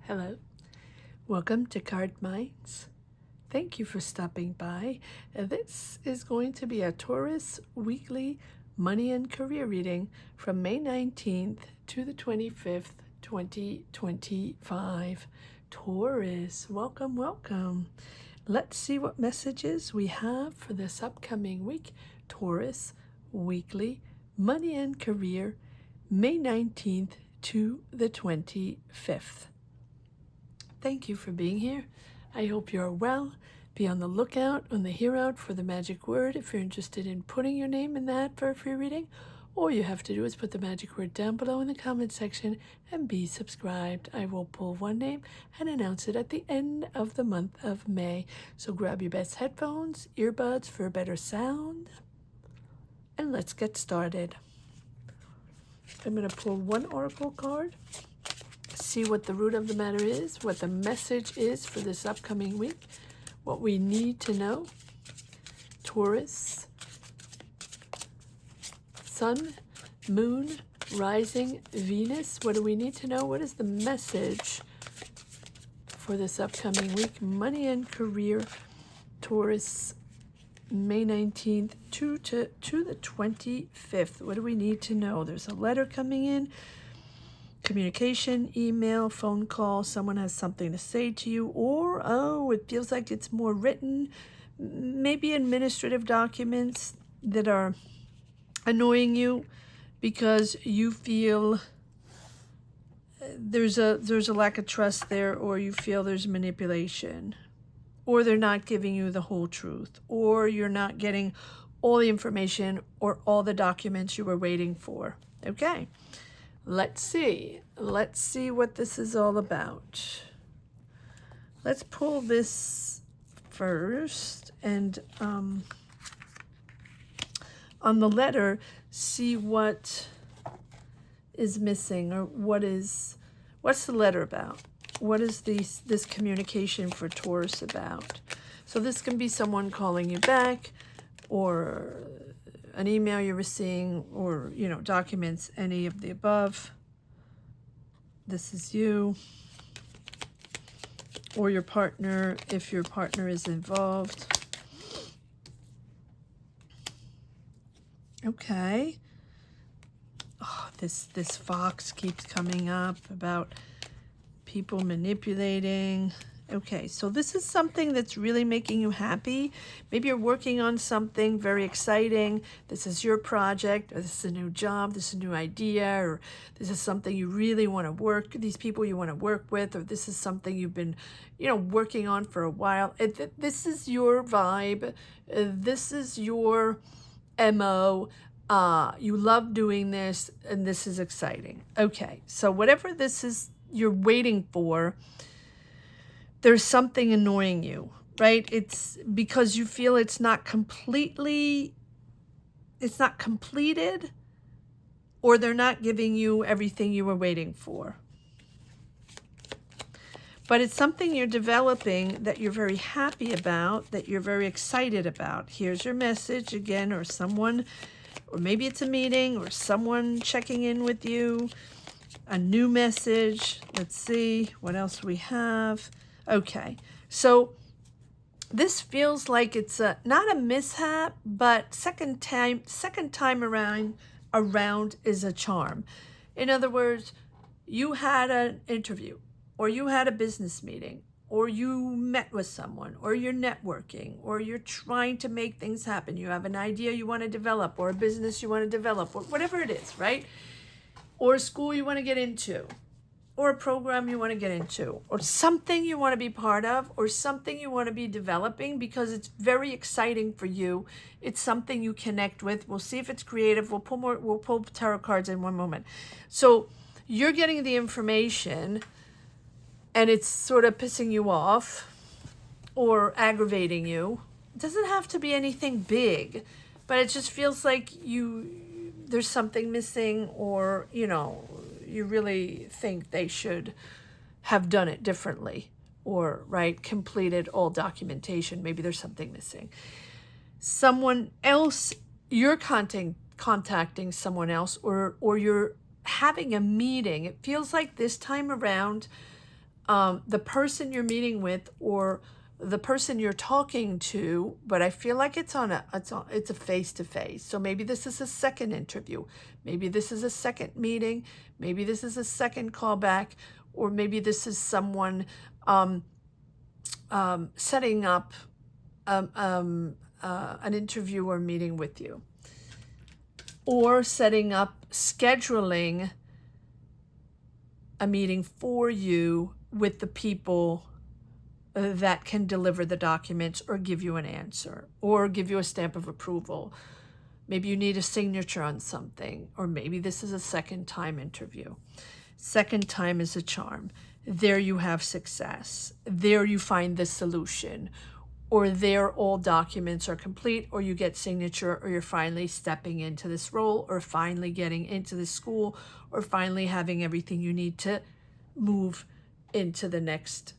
Hello, welcome to Cardminds. Thank you for stopping by. This is going to be a Taurus weekly money and career reading from May 19th to the 25th, 2025. Taurus, welcome, welcome. Let's see what messages we have for this upcoming week. Taurus weekly money and career, May 19th to the 25th. Thank you for being here. I hope you're well. Be on the lookout on the hear out for the magic word if you're interested in putting your name in the hat for a free reading. All you have to do is put the magic word down below in the comment section and be subscribed. I will pull one name and announce it at the end of the month of May. So grab your best headphones, earbuds for a better sound, and let's get started. I'm going to pull one oracle card. See what the root of the matter is, what the message is for this upcoming week, what we need to know. Taurus, Sun, Moon, Rising, Venus. What do we need to know? What is the message for this upcoming week? Money and career, Taurus, May 19th to the 25th. What do we need to know? There's a letter coming in. Communication, email, phone call, someone has something to say to you, or, it feels like it's more written, maybe administrative documents that are annoying you because you feel there's a lack of trust there, or you feel there's manipulation, or they're not giving you the whole truth, or you're not getting all the information or all the documents you were waiting for. Okay. Let's see what this is all about. Let's pull this first and on the letter, see what is missing, or what's the letter about? What is this communication for Taurus about? So this can be someone calling you back, or an email you're receiving, or, documents, any of the above. This is you, or your partner, if your partner is involved. Okay. Oh, this fox keeps coming up about people manipulating. Okay, so this is something that's really making you happy. Maybe you're working on something very exciting. This is your project, or this is a new job, this is a new idea, or this is something you really want to work, these people you want to work with, or this is something you've been, working on for a while. This is your vibe. This is your MO. You love doing this, and this is exciting. Okay, so whatever this is you're waiting for, there's something annoying you, right? It's because you feel it's not completed, or they're not giving you everything you were waiting for. But it's something you're developing that you're very happy about, that you're very excited about. Here's your message again, or someone, or maybe it's a meeting, or someone checking in with you, a new message. Let's see what else we have. Okay, so this feels like it's not a mishap, but second time around is a charm. In other words, you had an interview, or you had a business meeting, or you met with someone, or you're networking, or you're trying to make things happen. You have an idea you want to develop, or a business you want to develop, or whatever it is, right? Or a school you want to get into, or a program you want to get into, or something you want to be part of, or something you want to be developing because it's very exciting for you. It's something you connect with. We'll see if it's creative. We'll pull tarot cards in one moment. So you're getting the information, and it's sort of pissing you off or aggravating you. It doesn't have to be anything big, but it just feels like there's something missing, or, you really think they should have done it differently, or, completed all documentation. Maybe there's something missing. Someone else, you're contacting someone else, or you're having a meeting. It feels like this time around, the person you're meeting with or the person you're talking to, but I feel like it's a face-to-face. So maybe this is a second interview. Maybe this is a second meeting. Maybe this is a second callback, or maybe this is someone setting up an interview or meeting with you, or setting up, scheduling a meeting for you with the people that can deliver the documents or give you an answer or give you a stamp of approval. Maybe you need a signature on something, or maybe this is a second time interview. Second time is a charm. There you have success. There you find the solution, or there all documents are complete, or you get signature, or you're finally stepping into this role, or finally getting into the school, or finally having everything you need to move into the next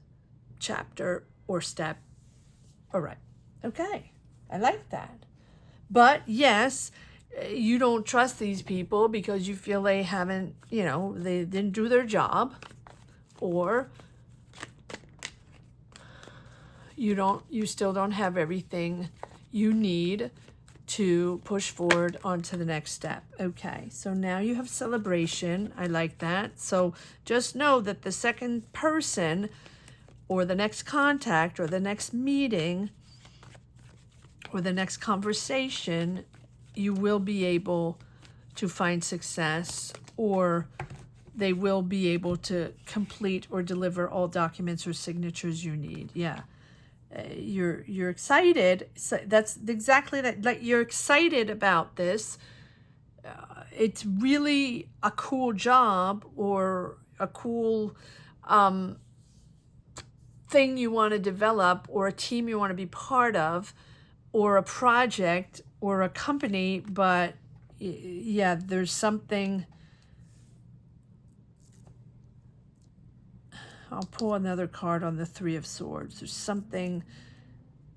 chapter or step. All right. Okay. I like that. But yes, you don't trust these people because you feel they haven't, they didn't do their job, or you still don't have everything you need to push forward onto the next step. Okay, so now you have celebration. I like that. So just know that the second person or the next contact or the next meeting or the next conversation, you will be able to find success, or they will be able to complete or deliver all documents or signatures you need. Yeah. You're excited. So that's exactly that. Like, you're excited about this. It's really a cool job, or a cool thing you want to develop, or a team you want to be part of, or a project or a company. But yeah, there's something. I'll pull another card on the Three of Swords. There's something.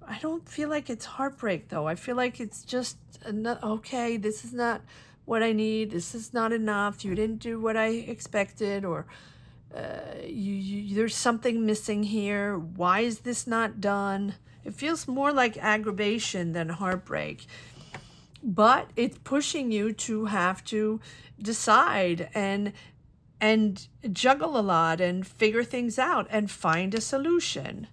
I don't feel like it's heartbreak, though. I feel like it's just, okay, this is not what I need. This is not enough. You didn't do what I expected, or there's something missing here. Why is this not done? It feels more like aggravation than heartbreak. But it's pushing you to have to decide and juggle a lot and figure things out and find a solution.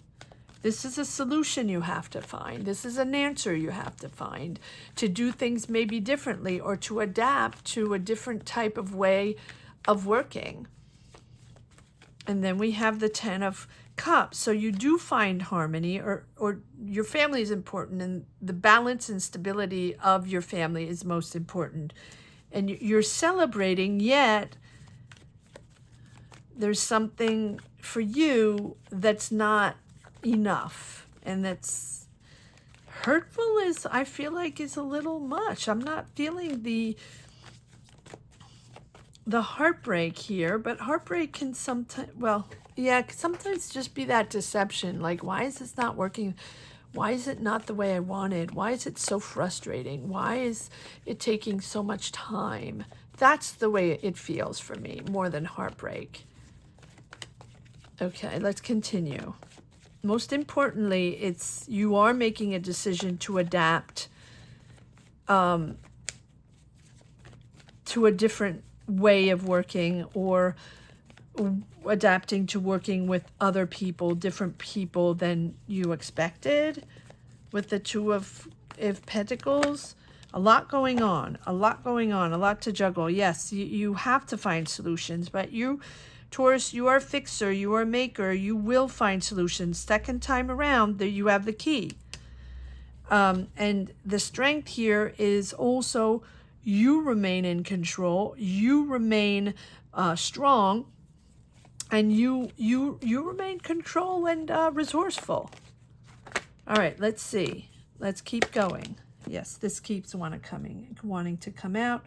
This is a solution you have to find. This is an answer you have to find to do things maybe differently, or to adapt to a different type of way of working. And then we have the Ten of Cups. So you do find harmony, or your family is important, and the balance and stability of your family is most important. And you're celebrating, yet there's something for you that's not enough, and that's hurtful. I feel like is a little much. I'm not feeling the heartbreak here, but heartbreak can sometimes, sometimes just be that deception. Like, why is this not working? Why is it not the way I wanted? Why is it so frustrating? Why is it taking so much time? That's the way it feels for me, more than heartbreak. Okay, let's continue. Most importantly, you are making a decision to adapt to a different way of working, or adapting to working with other people, different people than you expected. With the Two of Pentacles, a lot going on, a lot to juggle. Yes, you have to find solutions, but you, Taurus, you are a fixer, you are a maker, you will find solutions. Second time around, there you have the key. And the strength here is also you remain in control, you remain strong, and you remain control and resourceful. All right, let's see. Let's keep going. Yes, this keeps wanting to come out.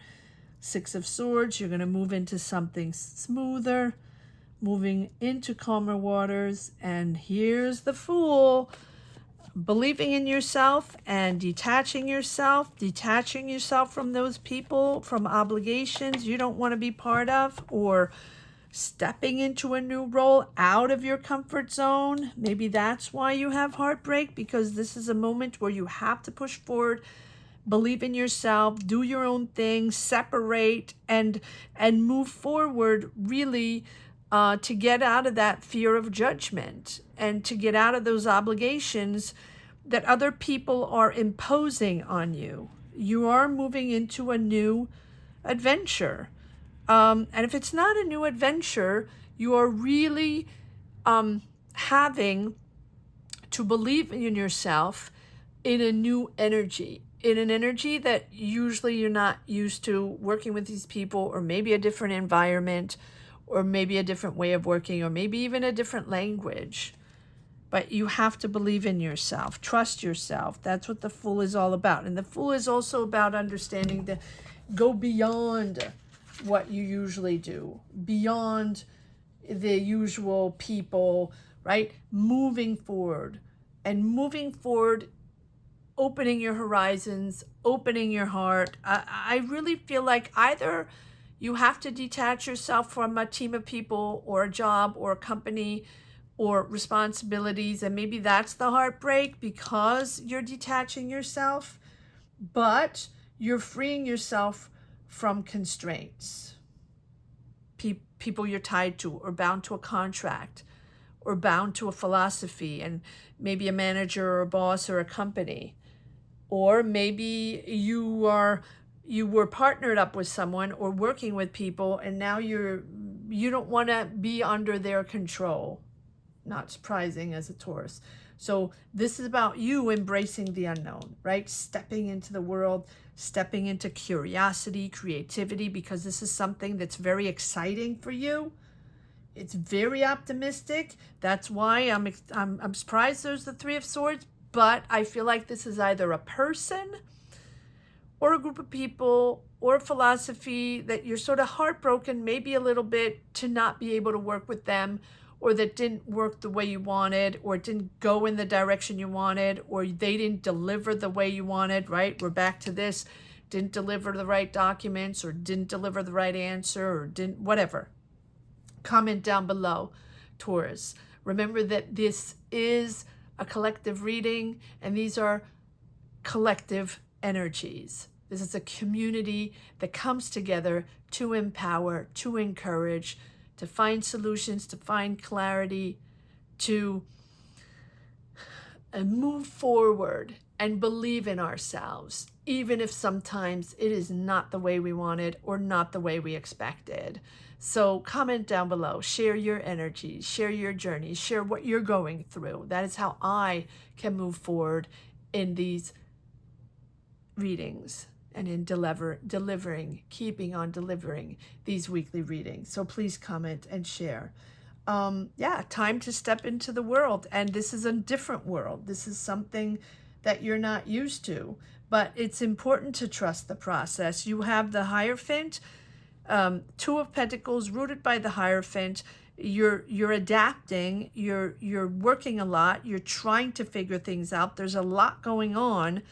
Six of Swords, you're going to move into something smoother, moving into calmer waters. And here's the Fool. Believing in yourself and detaching yourself from those people, from obligations you don't want to be part of, or stepping into a new role out of your comfort zone. Maybe that's why you have heartbreak, because this is a moment where you have to push forward, believe in yourself, do your own thing, separate, and move forward, really, to get out of that fear of judgment and to get out of those obligations that other people are imposing on you. You are moving into a new adventure. And if it's not a new adventure, you are really having to believe in yourself in a new energy, in an energy that usually you're not used to working with these people, or maybe a different environment, or maybe a different way of working, or maybe even a different language. But you have to believe in yourself, trust yourself. That's what the Fool is all about. And the Fool is also about understanding to go beyond what you usually do, beyond the usual people, right? Moving forward, opening your horizons, opening your heart. I really feel like either you have to detach yourself from a team of people or a job or a company or responsibilities, and maybe that's the heartbreak, because you're detaching yourself, but you're freeing yourself from constraints. People you're tied to, or bound to a contract, or bound to a philosophy, and maybe a manager or a boss or a company. Or maybe you were partnered up with someone or working with people, and now you don't want to be under their control. Not surprising as a Taurus. So this is about you embracing the unknown, right? Stepping into the world, stepping into curiosity, creativity, because this is something that's very exciting for you. It's very optimistic. That's why I'm surprised there's the Three of Swords, but I feel like this is either a person or a group of people or a philosophy that you're sort of heartbroken, maybe a little bit, to not be able to work with them, or that didn't work the way you wanted, or it didn't go in the direction you wanted, or they didn't deliver the way you wanted, right? We're back to this. Didn't deliver the right documents, or didn't deliver the right answer, or didn't, whatever. Comment down below, Taurus. Remember that this is a collective reading, and these are collective energies. This is a community that comes together to empower, to encourage, to find solutions, to find clarity, to move forward and believe in ourselves, even if sometimes it is not the way we wanted or not the way we expected. So comment down below, share your energies, share your journeys, share what you're going through. That is how I can move forward in these readings and in keeping on delivering these weekly readings. So please comment and share. Yeah, time to step into the world. And this is a different world. This is something that you're not used to, but it's important to trust the process. You have the Hierophant, Two of Pentacles, rooted by the Hierophant. You're adapting, you're working a lot, you're trying to figure things out. There's a lot going on.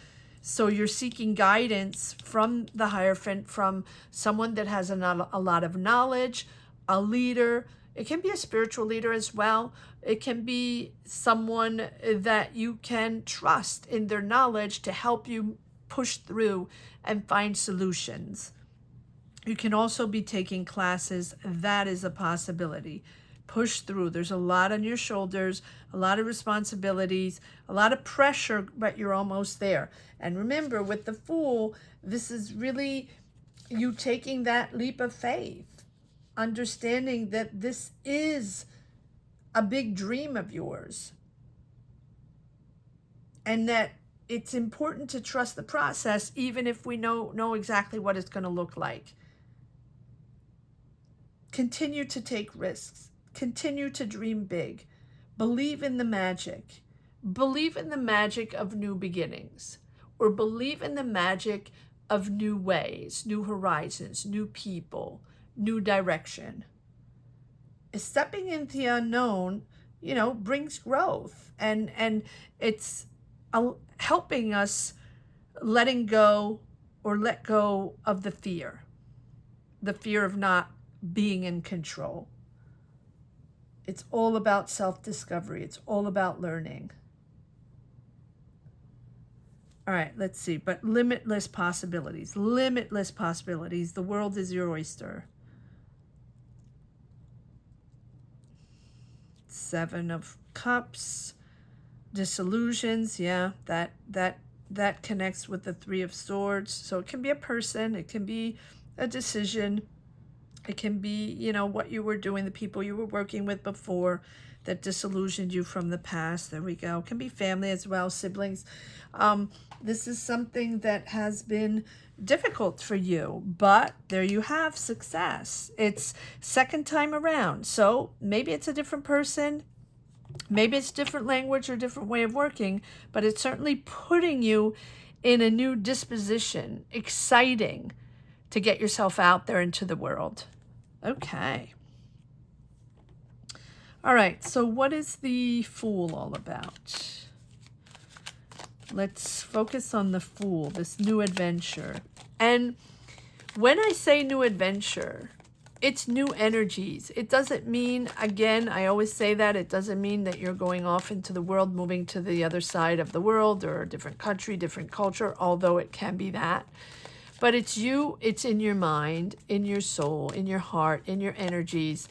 So you're seeking guidance from the Hierophant, from someone that has a lot of knowledge, a leader. It can be a spiritual leader as well. It can be someone that you can trust in their knowledge to help you push through and find solutions. You can also be taking classes. That is a possibility. Push through. There's a lot on your shoulders, a lot of responsibilities, a lot of pressure, but you're almost there. And remember, with the Fool, this is really you taking that leap of faith, understanding that this is a big dream of yours, and that it's important to trust the process, even if we know exactly what it's going to look like. Continue to take risks. Continue to dream big. Believe in the magic. Believe in the magic of new beginnings, or believe in the magic of new ways, new horizons, new people, new direction. Stepping into the unknown, brings growth, and it's helping us let go of the fear of not being in control. It's all about self-discovery. It's all about learning. All right, let's see. But limitless possibilities. Limitless possibilities. The world is your oyster. 7 of Cups. Disillusions. Yeah, that connects with the 3 of Swords. So it can be a person. It can be a decision. It can be, you know, what you were doing, the people you were working with before that disillusioned you from the past. There we go. It can be family as well, siblings. This is something that has been difficult for you, but there you have success. It's second time around. So maybe it's a different person. Maybe it's different language or different way of working, but it's certainly putting you in a new disposition. Exciting to get yourself out there into the world. Okay. All right, so what is the Fool all about? Let's focus on the Fool, this new adventure. And when I say new adventure, it's new energies. It doesn't mean, again, I always say that, it doesn't mean that you're going off into the world, moving to the other side of the world or a different country, different culture, although it can be that. But it's you, it's in your mind, in your soul, in your heart, in your energies,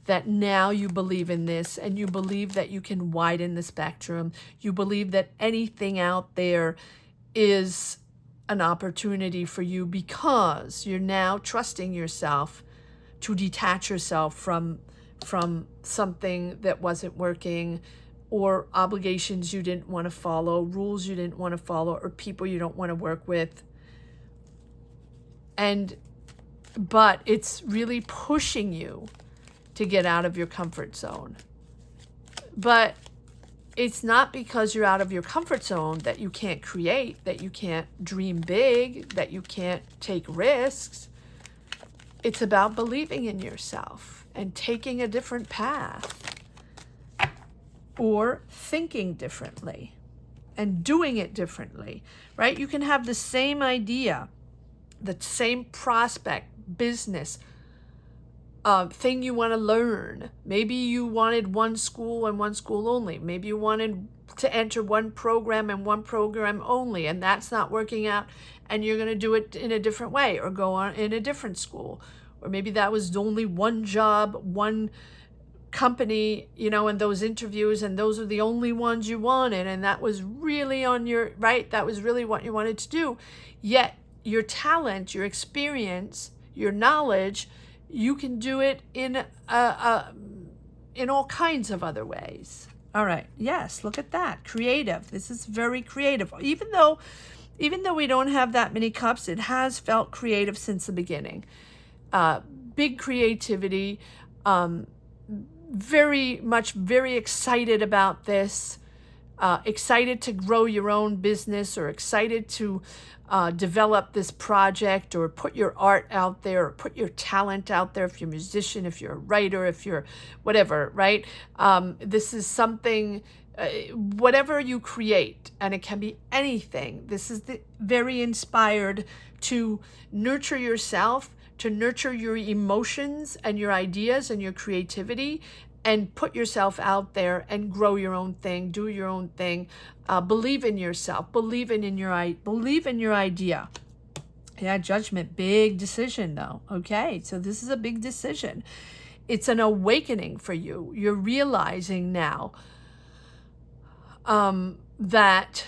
that now you believe in this and you believe that you can widen the spectrum. You believe that anything out there is an opportunity for you because you're now trusting yourself to detach yourself from something that wasn't working, or obligations you didn't want to follow, rules you didn't want to follow, or people you don't want to work with. But it's really pushing you to get out of your comfort zone. But it's not because you're out of your comfort zone that you can't create, that you can't dream big, that you can't take risks. It's about believing in yourself and taking a different path, or thinking differently and doing it differently, right? You can have the same idea, the same prospect, business, thing you want to learn. Maybe you wanted one school and one school only. Maybe you wanted to enter one program and one program only, and that's not working out, and you're going to do it in a different way or go on in a different school. Or maybe that was only one job, one company, you know, in those interviews, and those are the only ones you wanted, and that was really on your, right? That was really what you wanted to do. Yet your talent, your experience, your knowledge, you can do it in all kinds of other ways. All right. Yes, look at that. Creative. This is very creative. Even though we don't have that many cups, it has felt creative since the beginning. Big creativity. Very excited about this. Excited to grow your own business, or excited to develop this project, or put your art out there, or put your talent out there, if you're a musician, if you're a writer, if you're whatever, right? This is something, whatever you create, and it can be anything. This is very inspired to nurture yourself, to nurture your emotions and your ideas and your creativity, and put yourself out there and grow your own thing, do your own thing. Believe in yourself, believe in your idea. Yeah, Judgment, big decision though. Okay, so this is a big decision. It's an awakening for you. You're realizing now that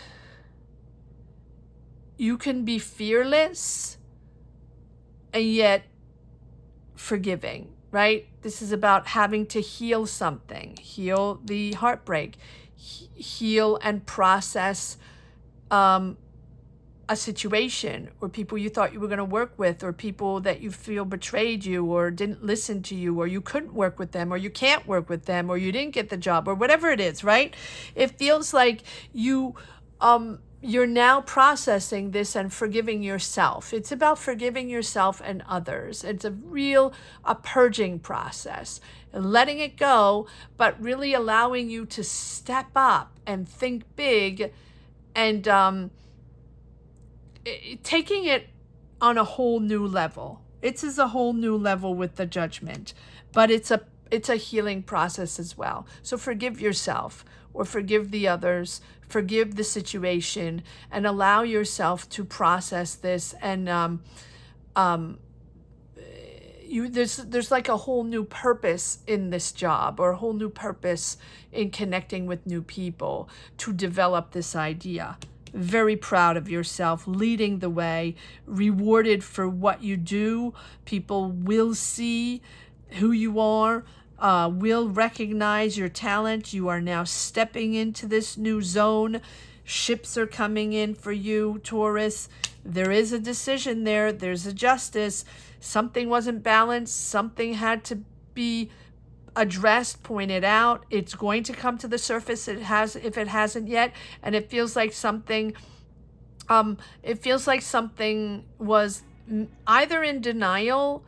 you can be fearless and yet forgiving, right? This is about having to heal something, heal the heartbreak, heal and process a situation, or people you thought you were going to work with, or people that you feel betrayed you or didn't listen to you, or you couldn't work with them, or you can't work with them, or you didn't get the job, or whatever it is, right? It feels like you're now processing this and forgiving yourself. It's about forgiving yourself and others. It's a purging process, letting it go, but really allowing you to step up and think big, and taking it on a whole new level. It's a whole new level with the Judgment, but it's it's a healing process as well. So forgive yourself, or forgive the others, forgive the situation, and allow yourself to process this. And there's like a whole new purpose in this job, or a whole new purpose in connecting with new people to develop this idea. Very proud of yourself, leading the way, rewarded for what you do. People will see who you are, will recognize your talent. You are now stepping into this new zone. Ships are coming in for you, Taurus. There is a decision there. There's a justice. Something wasn't balanced. Something had to be addressed, pointed out. It's going to come to the surface. It has, if it hasn't yet. And it feels like something, was either in denial,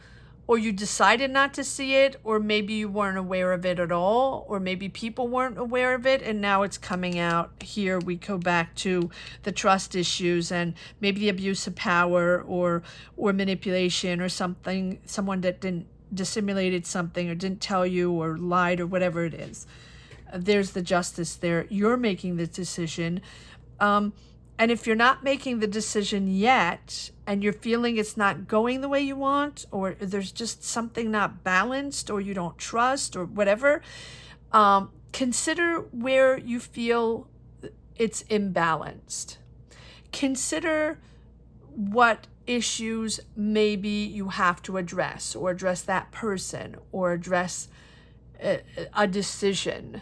or you decided not to see it, or maybe you weren't aware of it at all, or maybe people weren't aware of it, and now it's coming out. Here we go back to the trust issues, and maybe the abuse of power, or manipulation, or something, someone that dissimulated something, or didn't tell you, or lied, or whatever it is. There's the justice there. You're making the decision. And if you're not making the decision yet, and you're feeling it's not going the way you want, or there's just something not balanced, or you don't trust, or whatever, consider where you feel it's imbalanced. Consider what issues maybe you have to address, or address that person, or address a decision,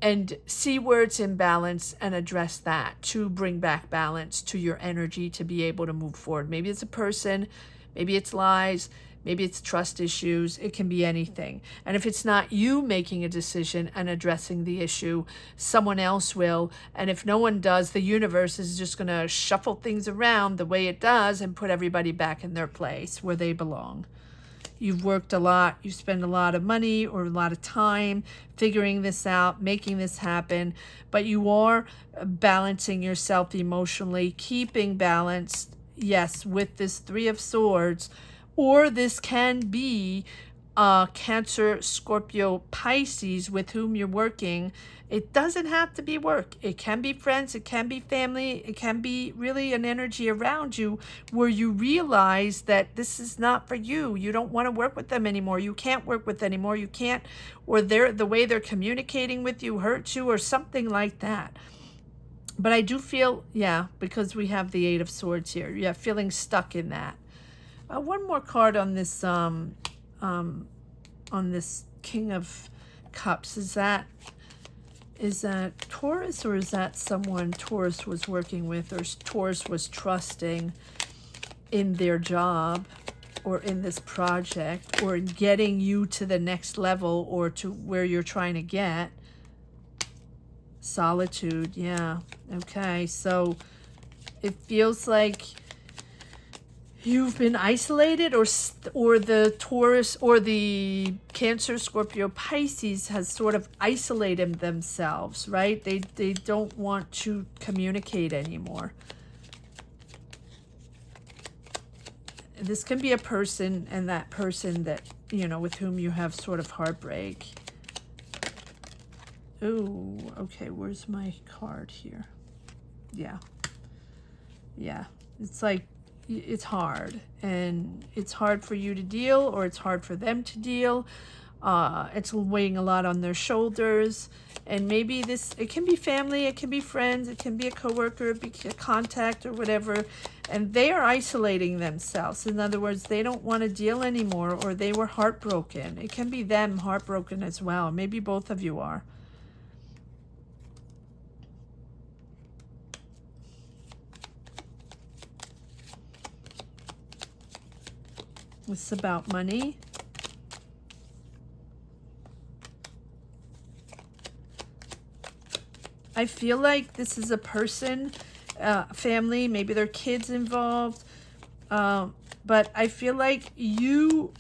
and see where it's imbalanced and address that to bring back balance to your energy to be able to move forward. Maybe it's a person, maybe it's lies, maybe it's trust issues. It can be anything. And if it's not you making a decision and addressing the issue, someone else will. And if no one does, the universe is just going to shuffle things around the way it does and put everybody back in their place where they belong. You've worked a lot, you spend a lot of money or a lot of time figuring this out, making this happen, but you are balancing yourself emotionally, keeping balanced, yes, with this Three of Swords, or this can be Cancer, Scorpio, Pisces with whom you're working. It doesn't have to be work. It can be friends, it can be family, it can be really an energy around you where you realize that this is not for you. You don't want to work with them anymore. You can't work with them anymore. You can't, or the way they're communicating with you hurts you, or something like that. But I do feel, yeah, because we have the Eight of Swords here, yeah, feeling stuck in that. One more card on this King of Cups. Is that Taurus, or is that someone Taurus was working with, or Taurus was trusting in their job, or in this project, or in getting you to the next level, or to where you're trying to get? Solitude, yeah. Okay, so it feels like you've been isolated, or the Taurus or the Cancer, Scorpio, Pisces has sort of isolated themselves, right? They don't want to communicate anymore. This can be a person, and that person that, you know, with whom you have sort of heartbreak. Oh, okay, where's my card here? Yeah. Yeah, it's like, it's hard, and it's hard for you to deal, or it's hard for them to deal. It's weighing a lot on their shoulders, and maybe it can be family, it can be friends, it can be a coworker, it can be a contact, or whatever, and they are isolating themselves. In other words, they don't want to deal anymore, or they were heartbroken. It can be them heartbroken as well. Maybe both of you are. It's about money. I feel like this is a person, family, maybe there are kids involved, but I feel like you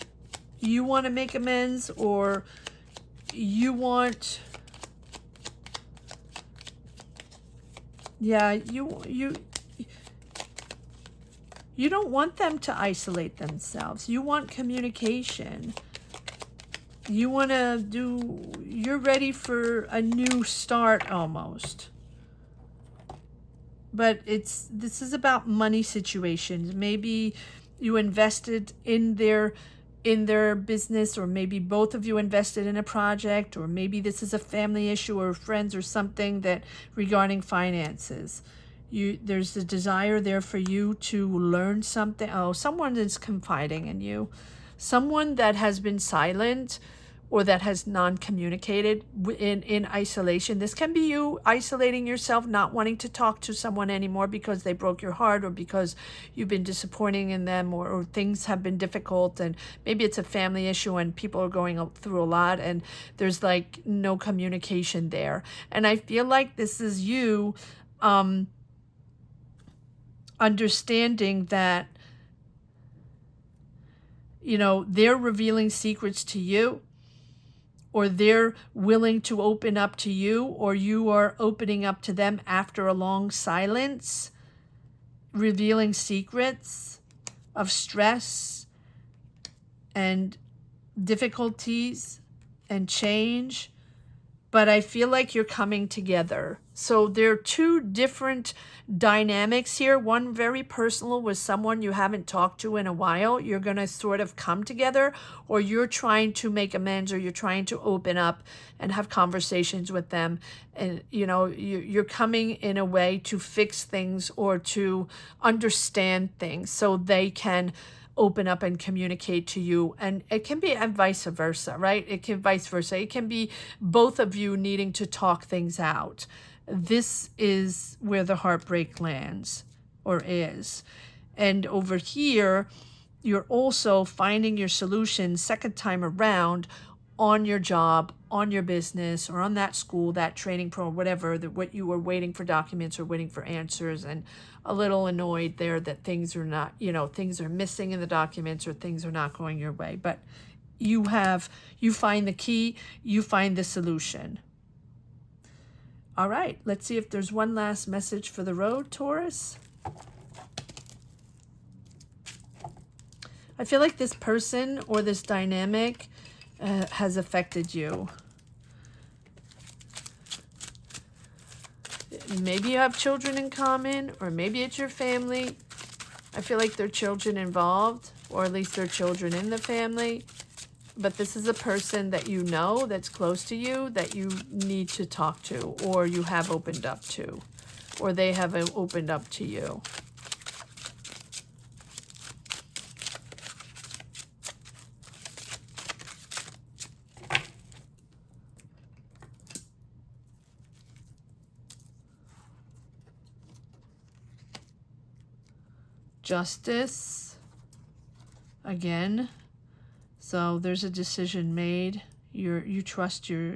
want to make amends, or you want, yeah, you don't want them to isolate themselves. You want communication. You want to do, you're ready for a new start almost. But this is about money situations. Maybe you invested in their business, or maybe both of you invested in a project, or maybe this is a family issue or friends or something that regarding finances. There's a desire there for you to learn something. Oh, someone is confiding in you. Someone that has been silent or that has non-communicated in isolation. This can be you isolating yourself, not wanting to talk to someone anymore because they broke your heart, or because you've been disappointing in them, or things have been difficult, and maybe it's a family issue and people are going through a lot and there's like no communication there. And I feel like this is you understanding that, you know, they're revealing secrets to you, or they're willing to open up to you, or you are opening up to them after a long silence, revealing secrets of stress and difficulties and change. But I feel like you're coming together. So there are two different dynamics here. One very personal with someone you haven't talked to in a while. You're going to sort of come together, or you're trying to make amends, or you're trying to open up and have conversations with them. And, you know, you're coming in a way to fix things or to understand things so they can open up and communicate to you. And it can be, and vice versa, right? It can vice versa. It can be both of you needing to talk things out. This is where the heartbreak lands, or is. And over here, you're also finding your solution second time around on your job, on your business, or on that school, that training program, whatever, what you were waiting for documents or waiting for answers, and a little annoyed there that things are not, you know, things are missing in the documents, or things are not going your way. But you find the key, you find the solution. All right, let's see if there's one last message for the road, Taurus. I feel like this person or this dynamic has affected you. Maybe you have children in common, or maybe it's your family. I feel like there are children involved, or at least there are children in the family. But this is a person that you know, that's close to you, that you need to talk to, or you have opened up to, or they have opened up to you. Justice again. So there's a decision made. You trust your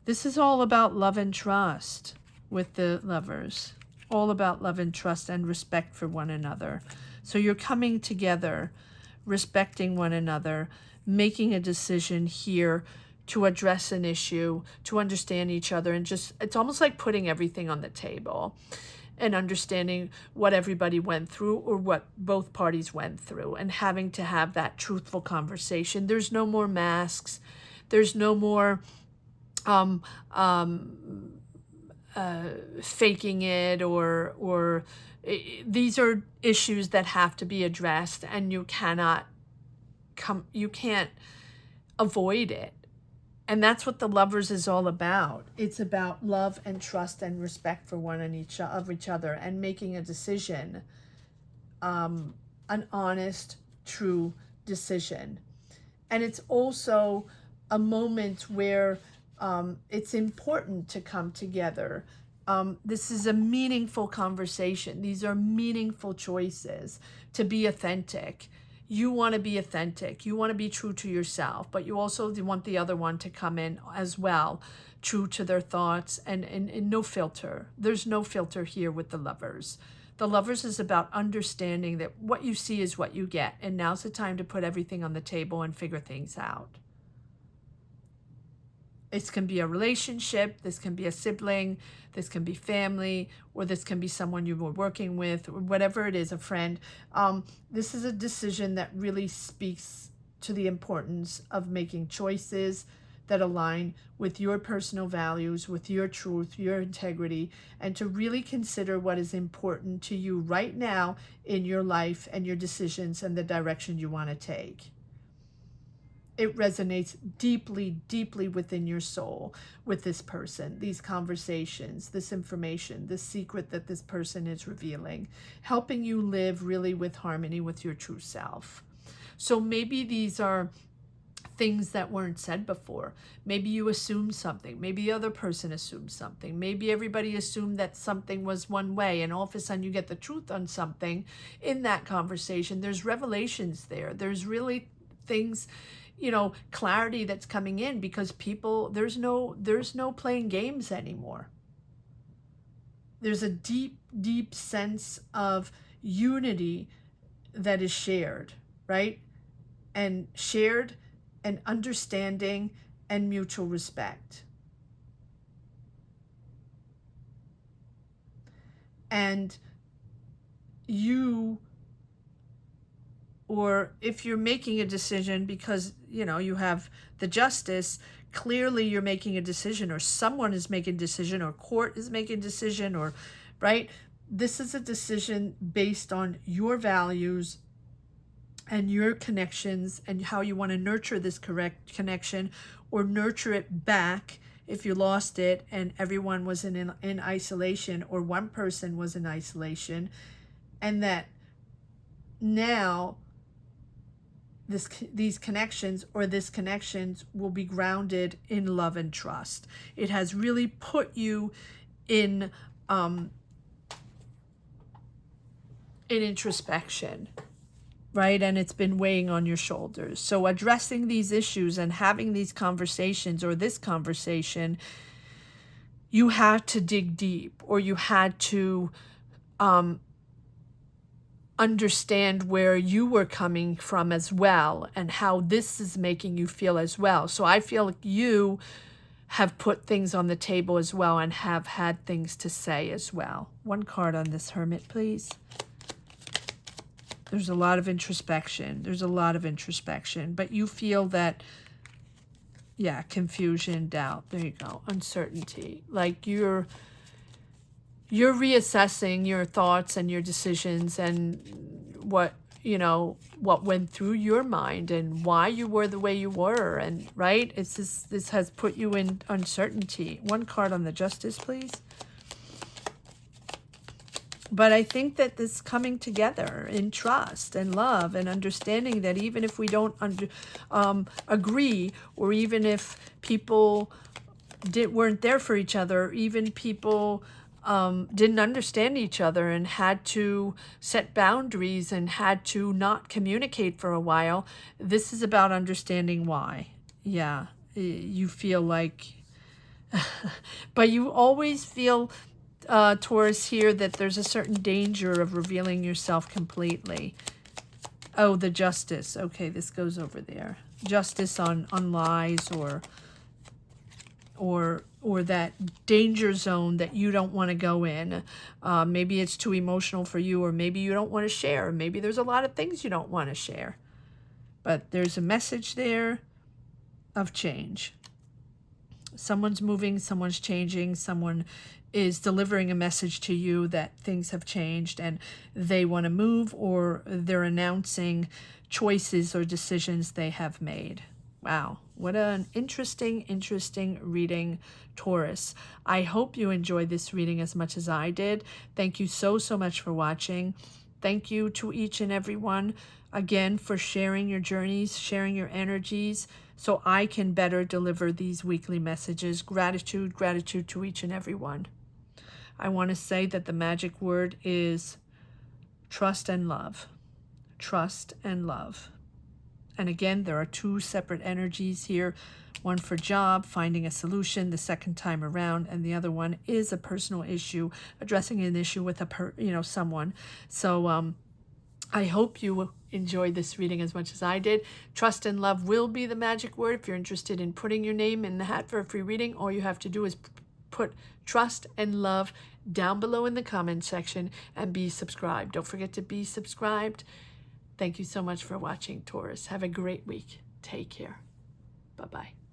this is all about love and trust with the Lovers. All about love and trust and respect for one another. So you're coming together, respecting one another, making a decision here to address an issue, to understand each other, and just, it's almost like putting everything on the table and understanding what everybody went through, or what both parties went through, and having to have that truthful conversation. There's no more masks. There's no more faking it, or these are issues that have to be addressed, and you can't avoid it. And that's what the Lovers is all about. It's about love and trust and respect for one and each other, and making a decision, an honest, true decision. And it's also a moment where it's important to come together. This is a meaningful conversation. These are meaningful choices to be authentic. You want to be authentic. You want to be true to yourself, but you also want the other one to come in as well, true to their thoughts, and no filter. There's no filter here with the Lovers. The Lovers is about understanding that what you see is what you get, and now's the time to put everything on the table and figure things out. This can be a relationship, this can be a sibling, this can be family, or this can be someone you were working with, or whatever it is, a friend. This is a decision that really speaks to the importance of making choices that align with your personal values, with your truth, your integrity, and to really consider what is important to you right now in your life and your decisions and the direction you want to take. It resonates deeply, deeply within your soul with this person, these conversations, this information, this secret that this person is revealing, helping you live really with harmony with your true self. So maybe these are things that weren't said before. Maybe you assumed something. Maybe the other person assumed something. Maybe everybody assumed that something was one way, and all of a sudden you get the truth on something in that conversation. There's revelations there. There's really things, clarity that's coming in, because people, there's no playing games anymore. There's a deep, deep sense of unity that is shared, right? And shared and understanding and mutual respect. And you, or if you're making a decision because, you have the justice, clearly you're making a decision, or someone is making a decision, or court is making a decision, or, right? This is a decision based on your values and your connections and how you want to nurture this correct connection, or nurture it back if you lost it and everyone was in isolation, or one person was in isolation, and that now these connections, or this connections, will be grounded in love and trust. It has really put you in introspection, right? And it's been weighing on your shoulders. So addressing these issues and having these conversations, or this conversation, you had to dig deep, or you had to understand where you were coming from as well, and how this is making you feel as well. So I feel like you have put things on the table as well, and have had things to say as well. One card on this Hermit, please. There's a lot of introspection. There's a lot of introspection, but you feel that, confusion, doubt. There you go. Uncertainty. Like you're reassessing your thoughts and your decisions, and what went through your mind, and why you were the way you were, and right, this has put you in uncertainty. One card on the Justice, please. But I think that this coming together in trust and love and understanding that even if we don't agree, or even if people weren't there for each other, even people didn't understand each other and had to set boundaries and had to not communicate for a while, this is about understanding why. Yeah, you feel like, but you always feel, Taurus, here, that there's a certain danger of revealing yourself completely. Oh, the Justice. Okay, this goes over there. Justice on lies, or that danger zone that you don't want to go in. Maybe it's too emotional for you, or maybe you don't want to share. Maybe there's a lot of things you don't want to share. But there's a message there of change. Someone's moving, someone's changing, someone is delivering a message to you that things have changed and they want to move, or they're announcing choices or decisions they have made. Wow, what an interesting reading, Taurus. I hope you enjoyed this reading as much as I did. Thank you so much for watching. Thank you to each and every one, again, for sharing your journeys, sharing your energies, so I can better deliver these weekly messages. Gratitude to each and every one. I want to say that the magic word is trust and love. Trust and love. And again, there are two separate energies here. One for job, finding a solution the second time around, and the other one is a personal issue, addressing an issue with someone. So I hope you enjoyed this reading as much as I did. Trust and love will be the magic word. If you're interested in putting your name in the hat for a free reading, all you have to do is put trust and love down below in the comment section and be subscribed. Don't forget to be subscribed. Thank you so much for watching, Taurus. Have a great week. Take care. Bye-bye.